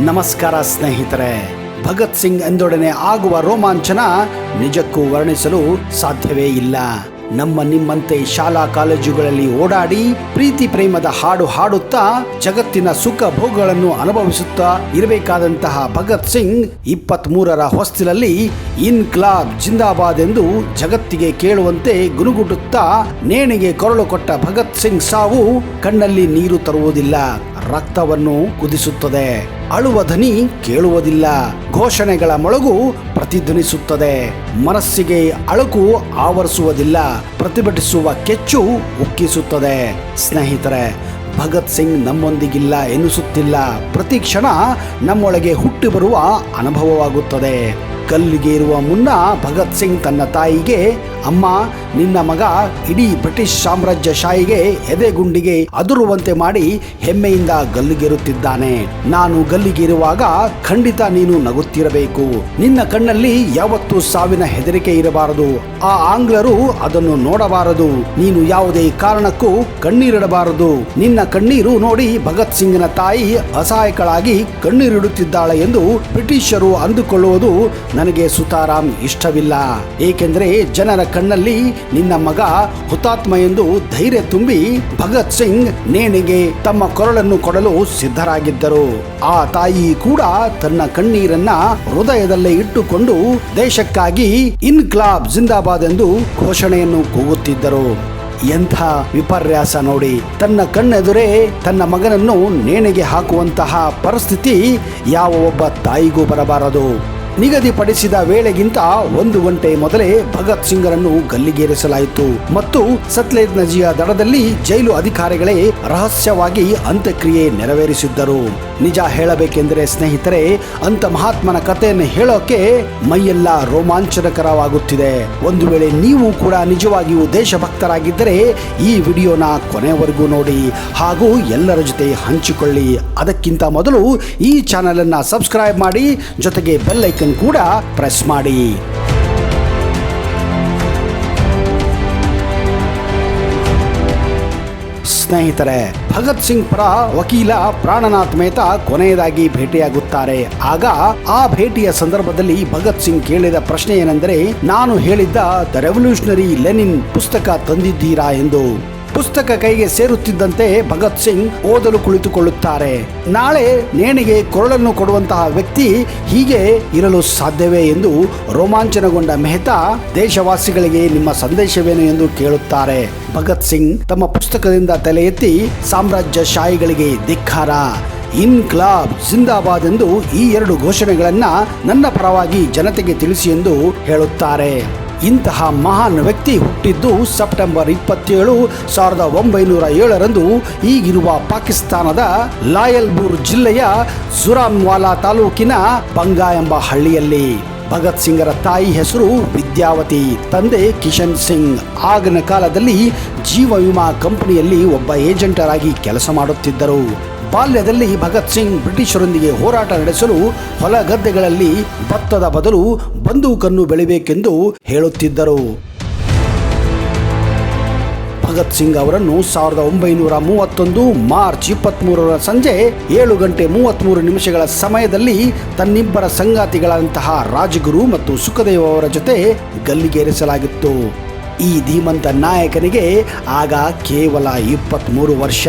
ನಮಸ್ಕಾರ ಸ್ನೇಹಿತರೆ. ಭಗತ್ ಸಿಂಗ್ ಎಂದೊಡನೆ ಆಗುವ ರೋಮಾಂಚನ ನಿಜಕ್ಕೂ ವರ್ಣಿಸಲು ಸಾಧ್ಯವೇ ಇಲ್ಲ. ನಿಮ್ಮಂತೆ ಶಾಲಾ ಕಾಲೇಜುಗಳಲ್ಲಿ ಓಡಾಡಿ ಪ್ರೀತಿ ಪ್ರೇಮದ ಹಾಡು ಹಾಡುತ್ತಾ ಜಗತ್ತಿನ ಸುಖ ಭೋಗಗಳನ್ನು ಅನುಭವಿಸುತ್ತಾ ಇರಬೇಕಾದಂತಹ ಭಗತ್ ಸಿಂಗ್ 23ರ ಹೊಸ್ತಿಲಲ್ಲಿ ಇನ್ಕ್ಲಾಬ್ ಜಿಂದಾಬಾದ್ ಎಂದು ಜಗತ್ತಿಗೆ ಕೇಳುವಂತೆ ಗುನುಗುಟ್ಟುತ್ತಾ ನೇಣಿಗೆ ಕೊರಳು ಕೊಟ್ಟ ಭಗತ್ ಸಿಂಗ್ ಸಾವು ಕಣ್ಣಲ್ಲಿ ನೀರು ತರುವುದಿಲ್ಲ, ರಕ್ತವನ್ನು ಕುದಿಸುತ್ತದೆ. ಅಳುವ ಧ್ವನಿ ಕೇಳುವುದಿಲ್ಲ, ಘೋಷಣೆಗಳ ಮೊಳಗು ಪ್ರತಿಧ್ವನಿಸುತ್ತದೆ. ಮನಸ್ಸಿಗೆ ಅಳುಕು ಆವರಿಸುವುದಿಲ್ಲ, ಪ್ರತಿಭಟಿಸುವ ಕೆಚ್ಚು ಉಕ್ಕಿಸುತ್ತದೆ. ಸ್ನೇಹಿತರೆ, ಭಗತ್ ಸಿಂಗ್ ನಮ್ಮೊಂದಿಗಿಲ್ಲ ಎನ್ನಿಸುತ್ತಿಲ್ಲ. ಪ್ರತಿ ಕ್ಷಣ ನಮ್ಮೊಳಗೆ ಹುಟ್ಟಿ ಬರುವ ಅನುಭವವಾಗುತ್ತದೆ. ಗಲ್ಲಿಗೆ ಇರುವ ಮುನ್ನ ಭಗತ್ ಸಿಂಗ್ ತನ್ನ ತಾಯಿಗೆ, ಅಮ್ಮ, ನಿನ್ನ ಮಗ ಇಡೀ ಬ್ರಿಟಿಷ್ ಸಾಮ್ರಾಜ್ಯಶಾಹಿಗೆ ಎದೆಗುಂಡಿಗೆ ಅದುರುವಂತೆ ಮಾಡಿ ಹೆಮ್ಮೆಯಿಂದ ಗಲ್ಲಿಗೇರುತ್ತಿದ್ದಾನೆ. ನಾನು ಗಲ್ಲಿಗೇರುವಾಗ ಖಂಡಿತ ನೀನು ನಗುತ್ತಿರಬೇಕು. ನಿನ್ನ ಕಣ್ಣಲ್ಲಿ ಯಾವತ್ತೂ ಸಾವಿನ ಹೆದರಿಕೆ ಇರಬಾರದು. ಆ ಆಂಗ್ಲರು ಅದನ್ನು ನೋಡಬಾರದು. ನೀನು ಯಾವುದೇ ಕಾರಣಕ್ಕೂ ಕಣ್ಣೀರಿಡಬಾರದು. ನಿನ್ನ ಕಣ್ಣೀರು ನೋಡಿ ಭಗತ್ ಸಿಂಗ್ನ ತಾಯಿ ಅಸಹಾಯಕಳಾಗಿ ಕಣ್ಣೀರಿಡುತ್ತಿದ್ದಾಳೆ ಎಂದು ಬ್ರಿಟಿಷರು ಅಂದುಕೊಳ್ಳುವುದು ನನಗೆ ಸುತಾರಾಮ್ ಇಷ್ಟವಿಲ್ಲ. ಏಕೆಂದರೆ ಜನರ ಕಣ್ಣಲ್ಲಿ ನಿನ್ನ ಮಗ ಹುತಾತ್ಮ ಎಂದು ಧೈರ್ಯ ತುಂಬಿ ಭಗತ್ ಸಿಂಗ್ ನೇಣಿಗೆ ತಮ್ಮ ಕೊರಳನ್ನು ಕೊಡಲು ಸಿದ್ಧರಾಗಿದ್ದರು. ಆ ತಾಯಿ ಕೂಡ ತನ್ನ ಕಣ್ಣೀರನ್ನ ಹೃದಯದಲ್ಲೇ ಇಟ್ಟುಕೊಂಡು ದೇಶಕ್ಕಾಗಿ ಇನ್ಕ್ಲಾಬ್ ಜಿಂದಾಬಾದ್ ಎಂದು ಘೋಷಣೆಯನ್ನು ಕೂಗುತ್ತಿದ್ದರು. ಎಂಥ ವಿಪರ್ಯಾಸ ನೋಡಿ. ತನ್ನ ಕಣ್ಣೆದುರೇ ತನ್ನ ಮಗನನ್ನು ನೇಣಿಗೆ ಹಾಕುವಂತಹ ಪರಿಸ್ಥಿತಿ ಯಾವ ಒಬ್ಬ ತಾಯಿಗೂ ಬರಬಾರದು. ನಿಗದಿಪಡಿಸಿದ ವೇಳೆಗಿಂತ 1 ಗಂಟೆ ಮೊದಲೇ ಭಗತ್ ಸಿಂಗರನ್ನು ಗಲ್ಲಿಗೇರಿಸಲಾಯಿತು ಮತ್ತು ಸತ್ಲೇಜ್ ನದಿಯ ದಡದಲ್ಲಿ ಜೈಲು ಅಧಿಕಾರಿಗಳೇ ರಹಸ್ಯವಾಗಿ ಅಂತ್ಯಕ್ರಿಯೆ ನೆರವೇರಿಸಿದ್ದರು. ನಿಜ ಹೇಳಬೇಕೆಂದರೆ ಸ್ನೇಹಿತರೆ, ಅಂತ ಮಹಾತ್ಮನ ಕಥೆಯನ್ನು ಹೇಳೋಕೆ ಮೈಯೆಲ್ಲ ರೋಮಾಂಚನಕರವಾಗುತ್ತಿದೆ. ಒಂದು ವೇಳೆ ನೀವು ಕೂಡ ನಿಜವಾಗಿಯೂ ದೇಶಭಕ್ತರಾಗಿದ್ದರೆ ಈ ವಿಡಿಯೋನ ಕೊನೆಯವರೆಗೂ ನೋಡಿ ಹಾಗೂ ಎಲ್ಲರ ಜೊತೆ ಹಂಚಿಕೊಳ್ಳಿ. ಅದಕ್ಕಿಂತ ಮೊದಲು ಈ ಚಾನೆಲ್ ಅನ್ನ ಸಬ್ಸ್ಕ್ರೈಬ್ ಮಾಡಿ, ಜೊತೆಗೆ ಬೆಲ್ ಐಕನ್ ಕೂಡ ಪ್ರೆಸ್ ಮಾಡಿ. ಸ್ನೇಹಿತರೆ, ಭಗತ್ ಸಿಂಗ್ ಪರ ವಕೀಲ ಪ್ರಾಣನಾಥ್ ಮೆಹ್ತಾ ಕೊನೆಯದಾಗಿ ಭೇಟಿಯಾಗುತ್ತಾರೆ. ಆಗ ಆ ಭೇಟಿಯ ಸಂದರ್ಭದಲ್ಲಿ ಭಗತ್ ಸಿಂಗ್ ಕೇಳಿದ ಪ್ರಶ್ನೆ ಏನೆಂದರೆ, ನಾನು ಹೇಳಿದ್ದ ದ ರೆವಲ್ಯೂಷನರಿ ಲೆನಿನ್ ಪುಸ್ತಕ ತಂದಿದ್ದೀರಾ ಎಂದು. ಪುಸ್ತಕ ಕೈಗೆ ಸೇರುತ್ತಿದ್ದಂತೆ ಭಗತ್ ಸಿಂಗ್ ಓದಲು ಕುಳಿತುಕೊಳ್ಳುತ್ತಾರೆ. ನಾಳೆ ನೇಣಿಗೆ ಕೊರಳನ್ನು ಕೊಡುವಂತಹ ವ್ಯಕ್ತಿ ಹೀಗೆ ಇರಲು ಸಾಧ್ಯವೇ ಎಂದು ರೋಮಾಂಚನಗೊಂಡ ಮೆಹ್ತಾ ದೇಶವಾಸಿಗಳಿಗೆ ನಿಮ್ಮ ಸಂದೇಶವೇನು ಎಂದು ಕೇಳುತ್ತಾರೆ. ಭಗತ್ ಸಿಂಗ್ ತಮ್ಮ ಪುಸ್ತಕದಿಂದ ತಲೆ ಎತ್ತಿ ಸಾಮ್ರಾಜ್ಯಶಾಹಿಗಳಿಗೆ ಧಿಕ್ಕಾರ, ಇನ್ಕ್ಲಾಬ್ ಜಿಂದಾಬಾದ್ ಎಂದು ಈ 2 ಘೋಷಣೆಗಳನ್ನ ನನ್ನ ಪರವಾಗಿ ಜನತೆಗೆ ತಿಳಿಸಿ ಎಂದು ಹೇಳುತ್ತಾರೆ. ಇಂತಹ ಮಹಾನ್ ವ್ಯಕ್ತಿ ಹುಟ್ಟಿದ್ದು ಸೆಪ್ಟೆಂಬರ್ 27, 1907ರಂದು ಈಗಿರುವ ಪಾಕಿಸ್ತಾನದ ಲಾಯಲ್ಪುರ್ ಜಿಲ್ಲೆಯ ಜುರಾನ್ವಾಲಾ ತಾಲೂಕಿನ ಬಂಗಾ ಎಂಬ ಹಳ್ಳಿಯಲ್ಲಿ. ಭಗತ್ ಸಿಂಗರ ತಾಯಿ ಹೆಸರು ವಿದ್ಯಾವತಿ, ತಂದೆ ಕಿಶನ್ ಸಿಂಗ್. ಆಗಿನ ಕಾಲದಲ್ಲಿ ಜೀವ ವಿಮಾ ಕಂಪನಿಯಲ್ಲಿ ಒಬ್ಬ ಏಜೆಂಟರಾಗಿ ಕೆಲಸ ಮಾಡುತ್ತಿದ್ದರು. ಬಾಲ್ಯದಲ್ಲಿ ಭಗತ್ ಸಿಂಗ್ ಬ್ರಿಟಿಷರೊಂದಿಗೆ ಹೋರಾಟ ನಡೆಸಲು ಹೊಲ ಗದ್ದೆಗಳಲ್ಲಿ ಭತ್ತದ ಬದಲು ಬಂದೂಕನ್ನು ಬೆಳಿಬೇಕೆಂದು ಹೇಳುತ್ತಿದ್ದರು. ಭಗತ್ ಸಿಂಗ್ ಅವರನ್ನು 1931 ಮಾರ್ಚ್ 23ರ ಸಂಜೆ 7:33 ಸಮಯದಲ್ಲಿ ತನ್ನಿಬ್ಬರ ಸಂಗಾತಿಗಳಂತಹ ರಾಜಗುರು ಮತ್ತು ಸುಖದೇವ್ ಅವರ ಜೊತೆ ಗಲ್ಲಿಗೇರಿಸಲಾಗಿತ್ತು. ಈ ಧೀಮಂತ ನಾಯಕನಿಗೆ ಆಗ ಕೇವಲ 23 ವರ್ಷ.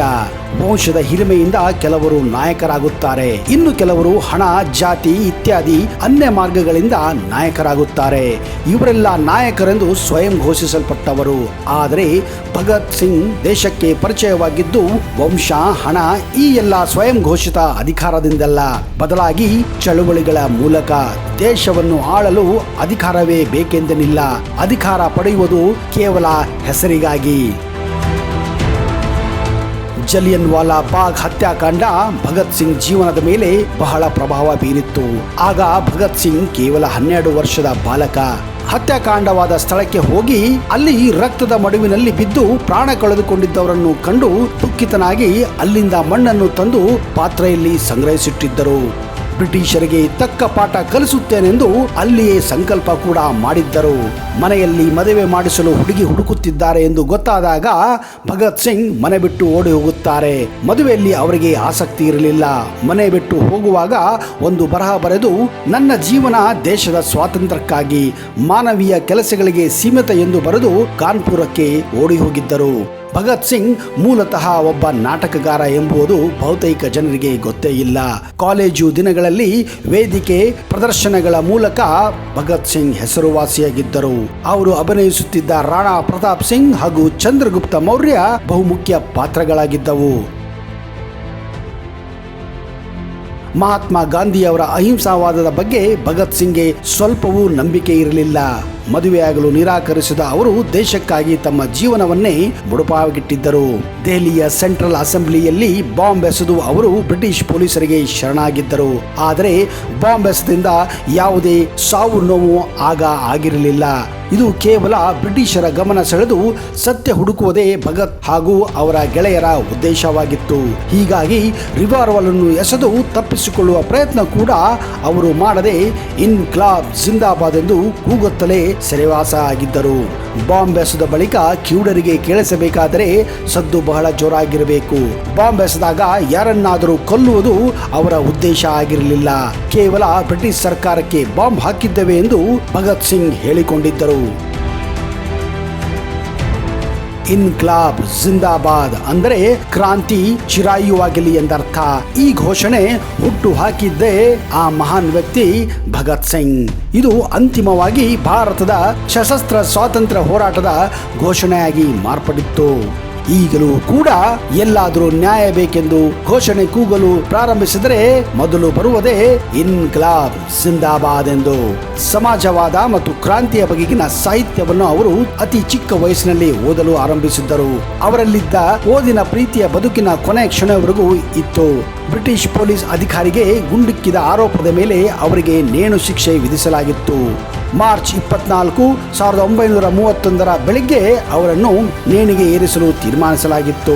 ವಂಶದ ಹಿರಿಮೆಯಿಂದ ಕೆಲವರು ನಾಯಕರಾಗುತ್ತಾರೆ, ಇನ್ನು ಕೆಲವರು ಹಣ, ಜಾತಿ ಇತ್ಯಾದಿ ಅನ್ಯ ಮಾರ್ಗಗಳಿಂದ ನಾಯಕರಾಗುತ್ತಾರೆ. ಇವರೆಲ್ಲ ನಾಯಕರೆಂದು ಸ್ವಯಂ ಘೋಷಿಸಲ್ಪಟ್ಟವರು. ಆದರೆ ಭಗತ್ ಸಿಂಗ್ ದೇಶಕ್ಕೆ ಪರಿಚಯವಾಗಿದ್ದು ವಂಶ, ಹಣ ಈ ಎಲ್ಲ ಸ್ವಯಂ ಘೋಷಿತ ಅಧಿಕಾರದಿಂದಲ್ಲ, ಬದಲಾಗಿ ಚಳುವಳಿಗಳ ಮೂಲಕ. ದೇಶವನ್ನು ಆಳಲು ಅಧಿಕಾರವೇ ಬೇಕೆಂದೆನಿಲ್ಲ, ಅಧಿಕಾರ ಪಡೆಯುವುದು ಕೇವಲ ಹೆಸರಿಗಾಗಿ. ಜಲಿಯನ್ ವಾಲಾ ಬಾಗ್ ಹತ್ಯಾಕಾಂಡ ಭಗತ್ ಸಿಂಗ್ ಜೀವನದ ಮೇಲೆ ಬಹಳ ಪ್ರಭಾವ ಬೀರಿತ್ತು. ಆಗ ಭಗತ್ ಸಿಂಗ್ ಕೇವಲ 12 ವರ್ಷದ ಬಾಲಕ. ಹತ್ಯಾಕಾಂಡವಾದ ಸ್ಥಳಕ್ಕೆ ಹೋಗಿ ಅಲ್ಲಿ ರಕ್ತದ ಮಡುವಿನಲ್ಲಿ ಬಿದ್ದು ಪ್ರಾಣ ಕಳೆದುಕೊಂಡಿದ್ದವರನ್ನು ಕಂಡು ದುಃಖಿತನಾಗಿ ಅಲ್ಲಿಂದ ಮಣ್ಣನ್ನು ತಂದು ಪಾತ್ರೆಯಲ್ಲಿ ಸಂಗ್ರಹಿಸಿಟ್ಟಿದ್ದರು. ಬ್ರಿಟಿಷರಿಗೆ ತಕ್ಕ ಪಾಠ ಕಲಿಸುತ್ತೇನೆಂದು ಅಲ್ಲಿಯೇ ಸಂಕಲ್ಪ ಕೂಡ ಮಾಡಿದ್ದರು. ಮನೆಯಲ್ಲಿ ಮದುವೆ ಮಾಡಿಸಲು ಹುಡುಗಿ ಹುಡುಕುತ್ತಿದ್ದಾರೆ ಎಂದು ಗೊತ್ತಾದಾಗ ಭಗತ್ ಸಿಂಗ್ ಮನೆ ಬಿಟ್ಟು ಓಡಿ ಹೋಗುತ್ತಾರೆ. ಮದುವೆಯಲ್ಲಿ ಅವರಿಗೆ ಆಸಕ್ತಿ ಇರಲಿಲ್ಲ. ಮನೆ ಬಿಟ್ಟು ಹೋಗುವಾಗ ಒಂದು ಬರಹ ಬರೆದು, ನನ್ನ ಜೀವನ ದೇಶದ ಸ್ವಾತಂತ್ರ್ಯಕ್ಕಾಗಿ, ಮಾನವೀಯ ಕೆಲಸಗಳಿಗೆ ಸೀಮಿತ ಎಂದು ಬರೆದು ಕಾನ್ಪುರಕ್ಕೆ ಓಡಿ ಹೋಗಿದ್ದರು. ಭಗತ್ ಸಿಂಗ್ ಮೂಲತಃ ಒಬ್ಬ ನಾಟಕಗಾರ ಎಂಬುದು ಬಹುತೇಕ ಜನರಿಗೆ ಗೊತ್ತೇ ಇಲ್ಲ. ಕಾಲೇಜು ದಿನಗಳಲ್ಲಿ ವೇದಿಕೆ ಪ್ರದರ್ಶನಗಳ ಮೂಲಕ ಭಗತ್ ಸಿಂಗ್ ಹೆಸರುವಾಸಿಯಾಗಿದ್ದರು. ಅವರು ಅಭಿನಯಿಸುತ್ತಿದ್ದ ರಾಣಾ ಪ್ರತಾಪ್ ಸಿಂಗ್ ಹಾಗೂ ಚಂದ್ರಗುಪ್ತ ಮೌರ್ಯ ಬಹುಮುಖ್ಯ ಪಾತ್ರಗಳಾಗಿದ್ದವು. ಮಹಾತ್ಮ ಗಾಂಧಿಯವರ ಅಹಿಂಸಾವಾದದ ಬಗ್ಗೆ ಭಗತ್ ಸಿಂಗ್ಗೆ ಸ್ವಲ್ಪವೂ ನಂಬಿಕೆ ಇರಲಿಲ್ಲ. ಮದುವೆಯಾಗಲು ನಿರಾಕರಿಸಿದ ಅವರು ದೇಶಕ್ಕಾಗಿ ತಮ್ಮ ಜೀವನವನ್ನೇ ಮುಡುಪಾಗಿಟ್ಟಿದ್ದರು. ದೆಹಲಿಯ ಸೆಂಟ್ರಲ್ ಅಸೆಂಬ್ಲಿಯಲ್ಲಿ ಬಾಂಬ್ ಎಸೆದು ಅವರು ಬ್ರಿಟಿಷ್ ಪೊಲೀಸರಿಗೆ ಶರಣಾಗಿದ್ದರು. ಆದರೆ ಬಾಂಬ್ ಎಸೆದಿಂದ ಯಾವುದೇ ಸಾವು ನೋವು ಆಗ ಆಗಿರಲಿಲ್ಲ. ಇದು ಕೇವಲ ಬ್ರಿಟಿಷರ ಗಮನ ಸೆಳೆದು ಸತ್ಯ ಹುಡುಕುವುದೇ ಭಗತ್ ಹಾಗೂ ಅವರ ಗೆಳೆಯರ ಉದ್ದೇಶವಾಗಿತ್ತು. ಹೀಗಾಗಿ ರಿವಾಲ್ವರ್ ಅನ್ನು ಎಸೆದು ತಪ್ಪಿಸಿಕೊಳ್ಳುವ ಪ್ರಯತ್ನ ಕೂಡ ಅವರು ಮಾಡದೆ ಇನ್ಕ್ಲಾಬ್ ಜಿಂದಾಬಾದ್ ಎಂದು ಕೂಗುತ್ತಲೇ ಸೆರೆವಾಸ ಆಗಿದ್ದರು. ಬಾಂಬ್ ಎಸೆದ ಬಳಿಕ ಕಿವುಡರಿಗೆ ಕೇಳಿಸಬೇಕಾದರೆ ಸದ್ದು ಬಹಳ ಜೋರಾಗಿರಬೇಕು. ಬಾಂಬ್ ಎಸೆದಾಗ ಯಾರನ್ನಾದರೂ ಕೊಲ್ಲುವುದು ಅವರ ಉದ್ದೇಶ ಆಗಿರಲಿಲ್ಲ. ಕೇವಲ ಬ್ರಿಟಿಷ್ ಸರ್ಕಾರಕ್ಕೆ ಬಾಂಬ್ ಹಾಕಿದ್ದೇವೆ ಎಂದು ಭಗತ್ ಸಿಂಗ್ ಹೇಳಿಕೊಂಡಿದ್ದರು. ಇನ್ಕ್ಲಾಬ್ ಜಿಂದಾಬಾದ್ ಅಂದರೆ ಕ್ರಾಂತಿ ಚಿರಾಯುವಾಗಲಿ ಎಂದರ್ಥ. ಈ ಘೋಷಣೆ ಹುಟ್ಟು ಹಾಕಿದ್ದೇ ಆ ಮಹಾನ್ ವ್ಯಕ್ತಿ ಭಗತ್ ಸಿಂಗ್. ಇದು ಅಂತಿಮವಾಗಿ ಭಾರತದ ಸಶಸ್ತ್ರ ಸ್ವಾತಂತ್ರ್ಯ ಹೋರಾಟದ ಘೋಷಣೆಯಾಗಿ ಮಾರ್ಪಟ್ಟಿತ್ತು. ಈಗಲೂ ಕೂಡ ಎಲ್ಲಾದರೂ ನ್ಯಾಯ ಬೇಕೆಂದು ಘೋಷಣೆ ಕೂಗಲು ಪ್ರಾರಂಭಿಸಿದರೆ ಮೊದಲು ಬರುವುದೇ ಇನ್ಕ್ಲಾಬ್ ಜಿಂದಾಬಾದ್ ಎಂದು. ಸಮಾಜವಾದ ಮತ್ತು ಕ್ರಾಂತಿಯ ಬಗೆಗಿನ ಸಾಹಿತ್ಯವನ್ನು ಅವರು ಅತಿ ಚಿಕ್ಕ ವಯಸ್ಸಿನಲ್ಲಿ ಓದಲು ಆರಂಭಿಸಿದ್ದರು. ಅವರಲ್ಲಿದ್ದ ಓದಿನ ಪ್ರೀತಿಯ ಬದುಕಿನ ಕೊನೆ ಕ್ಷಣವರೆಗೂ ಇತ್ತು. ಬ್ರಿಟಿಷ್ ಪೊಲೀಸ್ ಅಧಿಕಾರಿಗೆ ಗುಂಡಿಕ್ಕಿದ ಆರೋಪದ ಮೇಲೆ ಅವರಿಗೆ ನೇಣು ಶಿಕ್ಷೆ ವಿಧಿಸಲಾಗಿತ್ತು. ಮಾರ್ಚ್ 24, 1931 ಬೆಳಿಗ್ಗೆ ಅವರನ್ನು ನೇಣಿಗೆ ಏರಿಸಲು ತೀರ್ಮಾನಿಸಲಾಗಿತ್ತು.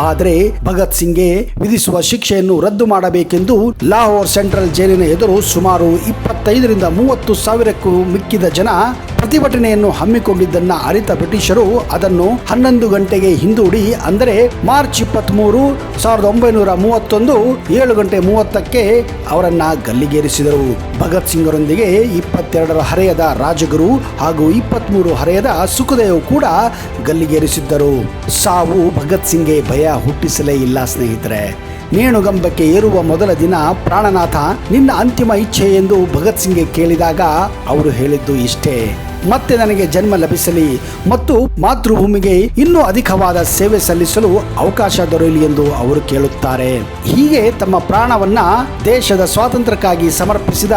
ಆದರೆ ಭಗತ್ ಸಿಂಗ್ಗೆ ವಿಧಿಸುವ ಶಿಕ್ಷೆಯನ್ನು ರದ್ದು ಮಾಡಬೇಕೆಂದು ಲಾಹೋರ್ ಸೆಂಟ್ರಲ್ ಜೈಲಿನ ಎದುರು ಸುಮಾರು 25ರಿಂದ 30 ಸಾವಿರಕ್ಕೂ ಮಿಕ್ಕಿದ ಜನ ಪ್ರತಿಭಟನೆಯನ್ನು ಹಮ್ಮಿಕೊಂಡಿದ್ದನ್ನ ಅರಿತ ಬ್ರಿಟಿಷರು ಅದನ್ನು 11 ಗಂಟೆಗೆ ಹಿಂದೂಡಿ, ಅಂದರೆ ಮಾರ್ಚ್ 23, 1931 7:30ಕ್ಕೆ ಅವರನ್ನ ಗಲ್ಲಿಗೇರಿಸಿದರು. ಭಗತ್ ಸಿಂಗರೊಂದಿಗೆ 22ರ ಹರೆಯದ ರಾಜಗುರು ಹಾಗೂ 23 ಹರೆಯದ ಸುಖದೇವ್ ಕೂಡ ಗಲ್ಲಿಗೇರಿಸಿದ್ದರು. ಸಾವು ಭಗತ್ ಸಿಂಗ್ಗೆ ಭಯ ಹುಟ್ಟಿಸಲೇ ಇಲ್ಲ ಸ್ನೇಹಿತರೆ. ನೇಣುಗಂಬಕ್ಕೆ ಏರುವ ಮೊದಲ ದಿನ ಪ್ರಾಣನಾಥ, ನಿನ್ನ ಅಂತಿಮ ಇಚ್ಛೆ ಎಂದು ಭಗತ್ ಸಿಂಗ್ಗೆ ಕೇಳಿದಾಗ ಅವರು ಹೇಳಿದ್ದು ಇಷ್ಟೇ: ಮತ್ತೆ ನನಗೆ ಜನ್ಮ ಲಭಿಸಲಿ ಮತ್ತು ಮಾತೃಭೂಮಿಗೆ ಇನ್ನೂ ಅಧಿಕವಾದ ಸೇವೆ ಸಲ್ಲಿಸಲು ಅವಕಾಶ ದೊರೆಯಲಿ ಎಂದು ಅವರು ಕೇಳುತ್ತಾರೆ. ಹೀಗೆ ತಮ್ಮ ಪ್ರಾಣವನ್ನ ದೇಶದ ಸ್ವಾತಂತ್ರ್ಯಕ್ಕಾಗಿ ಸಮರ್ಪಿಸಿದ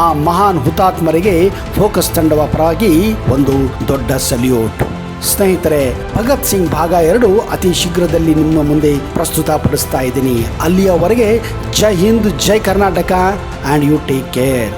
ಆ ಮಹಾನ್ ಹುತಾತ್ಮರಿಗೆ ಫೋಕಸ್ ತಂಡವ ಪರವಾಗಿ ಒಂದು ದೊಡ್ಡ ಸಲ್ಯೂಟ್. ಸ್ನೇಹಿತರೆ, ಭಗತ್ ಸಿಂಗ್ ಭಾಗ 2 ಅತಿ ಶೀಘ್ರದಲ್ಲಿ ನಿಮ್ಮ ಮುಂದೆ ಪ್ರಸ್ತುತಪಡಿಸ್ತಾ ಇದ್ದೀನಿ. ಅಲ್ಲಿಯವರೆಗೆ Jai Hind, Jai Karnataka, and you take care.